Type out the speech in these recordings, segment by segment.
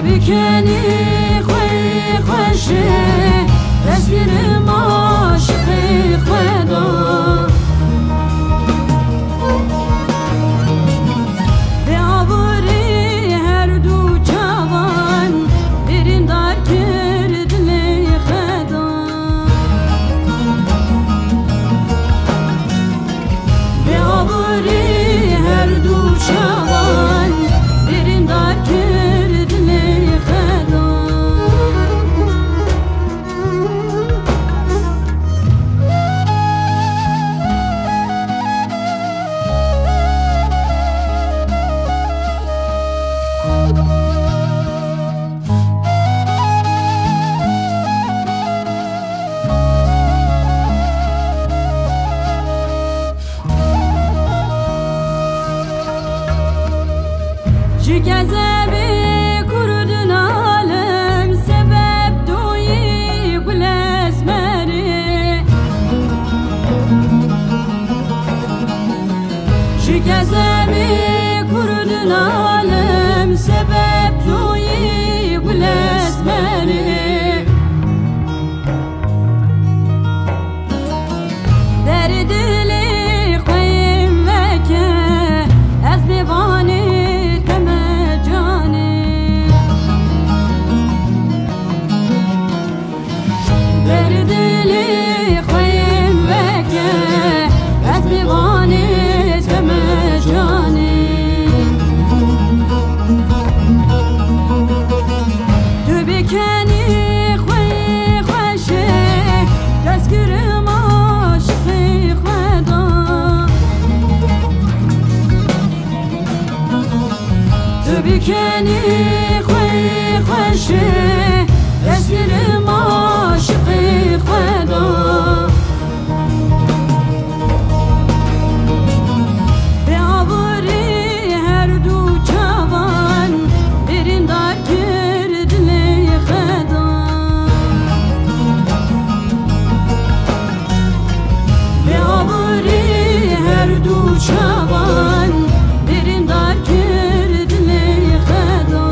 بکنی خوی خوشه دستگیرم عاشقی خدا به آوری هر دو جوان برین دار کرد لی خدا به آوری هر دو جوان برین دار کرد لی خدا جگزبی کردن عالم سبب دوی گل اسمری جگزبی کردن عالم سبب دوی گل اسمری در دلی خویم وکه از بیوانی بکنی خوی خوشه دستگیرم عاشقی خدا به آوری هر دو جوان برین دار کرد لی خدا به آوری هر دو جوان برین دار کرد لی خدا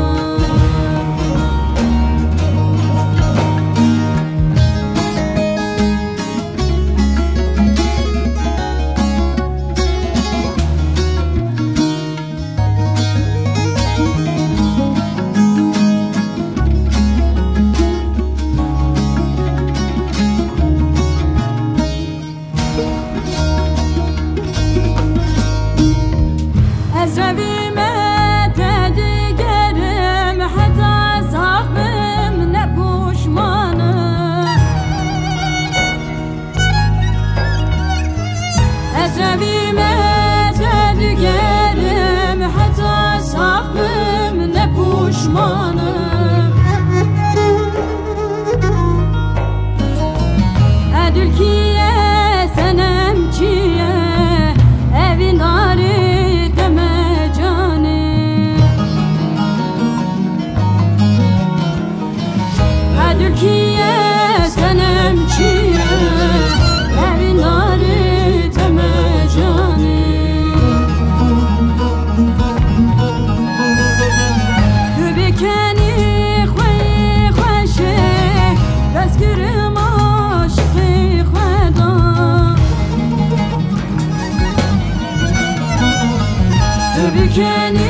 از رویمت دیگرم حتی صاحبم نپوشمانم از رویمت دیگرم حتی صاحبم نپوشمانم عدل کیه سنم چیه evin dاری deme canım Türkiye senem çiye evin dاری deme canım Tu bikeni خوی خوشه دستگیرم عاشقی خدا بکنی